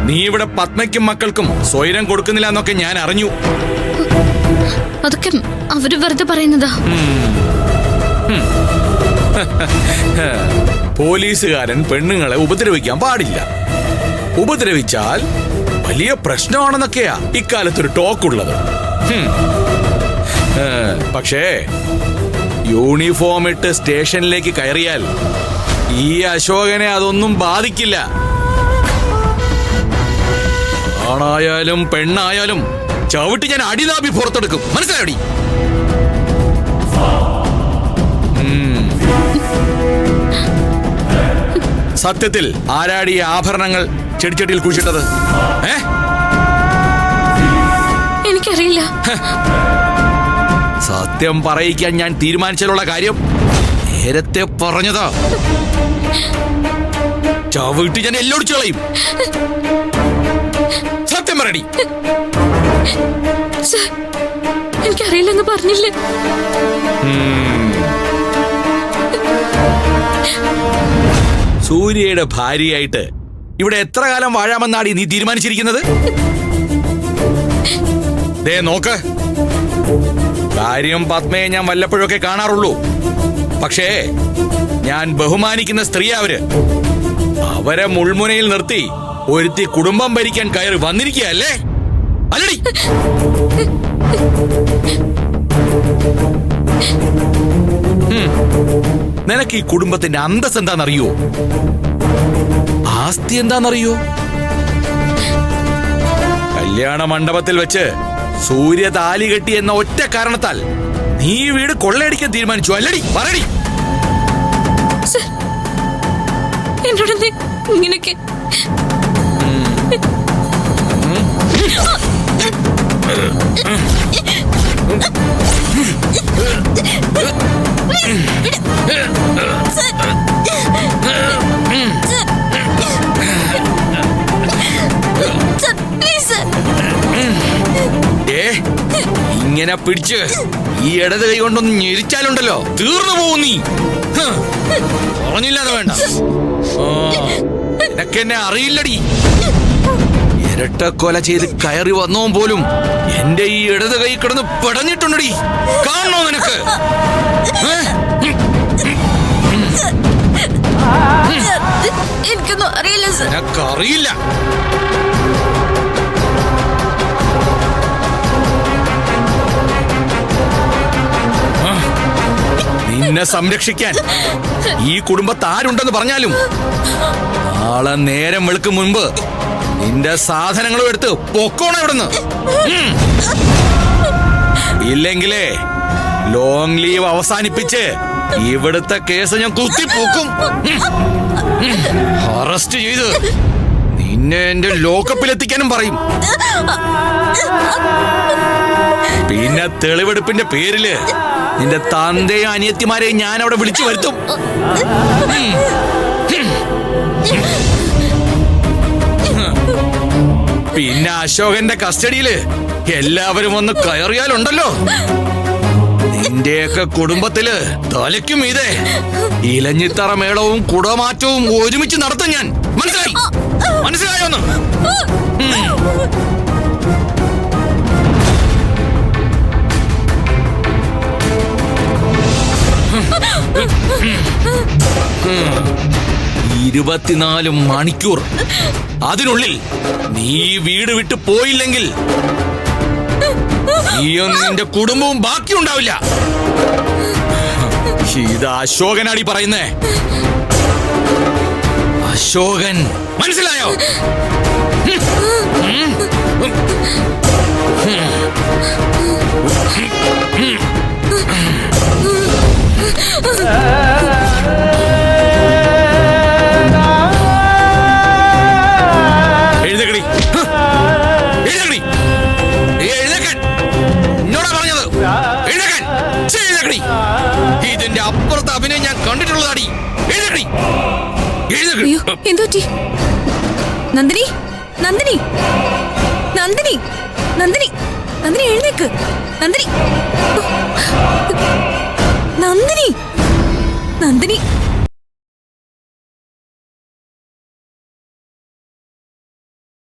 നീ ഇവിടെ പത്മയ്ക്കും മക്കൾക്കും സ്വൈരം കൊടുക്കുന്നില്ല എന്നൊക്കെ ഞാൻ അറിഞ്ഞു. അതൊക്കെ അവര് വെറുതെ പറയുന്നതാ. പോലീസുകാരൻ പെണ്ണുങ്ങളെ ഉപദ്രവിക്കാൻ പാടില്ല. ഉപദ്രവിച്ചാൽ വലിയ പ്രശ്നമാണെന്നൊക്കെയാ ഇക്കാലത്തൊരു ടോക്കുള്ളത്. പക്ഷേ യൂണിഫോം ഇട്ട് സ്റ്റേഷനിലേക്ക് കയറിയാൽ ഈ അശോകനെ അതൊന്നും ബാധിക്കില്ല. ആണായാലും പെണ്ണായാലും ചവിട്ടി ഞാൻ അടിനാഭി പുറത്തെടുക്കും. മനസ്സിലായി? സത്യത്തിൽ ആരാടി ആഭരണങ്ങൾ ചെടിച്ചട്ടിയിൽ കുഴിച്ചിട്ടത്? എനിക്കറിയില്ല. സത്യം പറയിക്കാൻ ഞാൻ തീരുമാനിച്ചാലുള്ള കാര്യം നേരത്തെ പറഞ്ഞതാ. ചവിട്ടി ഞാൻ എല്ലോടിച്ചു കളയും. സത്യം പറയടി. എനിക്കറിയില്ലെന്ന് പറഞ്ഞില്ലേ? സൂര്യയുടെ ഭാര്യയായിട്ട് ഇവിടെ എത്ര കാലം വാഴാമെന്നാടി നീ തീരുമാനിച്ചിരിക്കുന്നത്? ദേ നോക്ക്, കാര്യം പത്മയെ ഞാൻ വല്ലപ്പോഴൊക്കെ കാണാറുള്ളൂ. പക്ഷേ ഞാൻ ബഹുമാനിക്കുന്ന സ്ത്രീ അവരെ മുൾമുനയിൽ നിർത്തി ഒരുത്തി കുടുംബം ഭരിക്കാൻ കയറി വന്നിരിക്കുകയല്ലേ? അല്ലടി? നിനക്ക് ഈ കുടുംബത്തിന്റെ അന്തസ് എന്താണെന്നറിയോ? ആസ്തി എന്താണെന്നറിയോ? കല്യാണ മണ്ഡപത്തിൽ വെച്ച് സൂര്യ താലി കെട്ടി എന്ന ഒറ്റ കാരണത്താൽ നീ വീട് കൊള്ളയടിക്കാൻ തീരുമാനിച്ചു അല്ലടി? പറയടി. എന്നോട് ഇങ്ങനെയൊക്കെ ഇങ്ങനെ പിടിച്ച് ഈ ഇടത് കൈ കൊണ്ടൊന്ന് ഞെരിച്ചാലുണ്ടല്ലോ തീർന്നു പോവും നീ. പറഞ്ഞില്ലാതെ വേണ്ട. എന്നെ അറിയില്ലടി. ഇരട്ടക്കൊല ചെയ്ത് കയറി വന്നവും പോലും എന്റെ ഈ ഇടത് കൈ കിടന്ന് പെടഞ്ഞിട്ടുണ്ടടി. കാണണോ നിനക്ക്? എനിക്കൊന്നും അറിയില്ല. നിനക്കറിയില്ല. നിന്നെ സംരക്ഷിക്കാൻ ഈ കുടുംബത്ത് ആരുണ്ടെന്ന് പറഞ്ഞാലും നാളെ നേരം വെളുക്കും മുൻപ് നിന്റെ സാധനങ്ങളും എടുത്ത് പൊക്കോണം ഇവിടുന്ന്. ഇല്ലെങ്കിലേ ലോങ് ലീവ് അവസാനിപ്പിച്ച് ഇവിടുത്തെ കേസ് ഞാൻ കുത്തിപ്പോക്കും. അറസ്റ്റ് ചെയ്ത് നിന്നെ എന്റെ ലോക്കപ്പിലെത്തിക്കാനും പറയും. പിന്നെ തെളിവെടുപ്പിന്റെ പേരില് നിന്റെ തന്തയും അനിയത്തിമാരെയും ഞാൻ അവിടെ വിളിച്ചു വരുത്തും. പിന്നെ അശോകന്റെ കസ്റ്റഡിയില് എല്ലാവരും ഒന്ന് കയറിയാലുണ്ടല്ലോ നിന്റെയൊക്കെ കുടുംബത്തില് തലയ്ക്കും ഇതേ ഇലഞ്ഞിത്തറ മേളവും കുടമാറ്റവും ഒരുമിച്ച് നടത്തും ഞാൻ. മനസ്സിലായി? മനസ്സിലായോന്ന്? ഇരുപത്തിനാല് മണിക്കൂർ അതിനുള്ളിൽ നീ വീട് വിട്ട് പോയില്ലെങ്കിൽ നീയും നിന്റെ കുടുംബവും ബാക്കിയുണ്ടാവില്ല. ഇത് അശോകനാടി പറയുന്നേ. അശോകൻ. മനസ്സിലായോ? എഴുന്നേക്കടി. എഴുന്നേക്കടി. എഴുന്നേക്കാൻ എന്നോടാ പറഞ്ഞത്. എഴുന്നേക്കാൻ. എഴുന്നേക്കടി. ഇതിന്റെ അപ്പുറത്തെ അഭിനയം ഞാൻ കണ്ടിട്ടുള്ളതാടി. എഴുന്നേക്കടി. എഴുന്നേക്കടി. എന്തുപറ്റി? നന്ദിനി, നന്ദിനി, നന്ദിനി, നന്ദിനി, നന്ദിനി എഴുന്നേക്ക്. നന്ദിനി.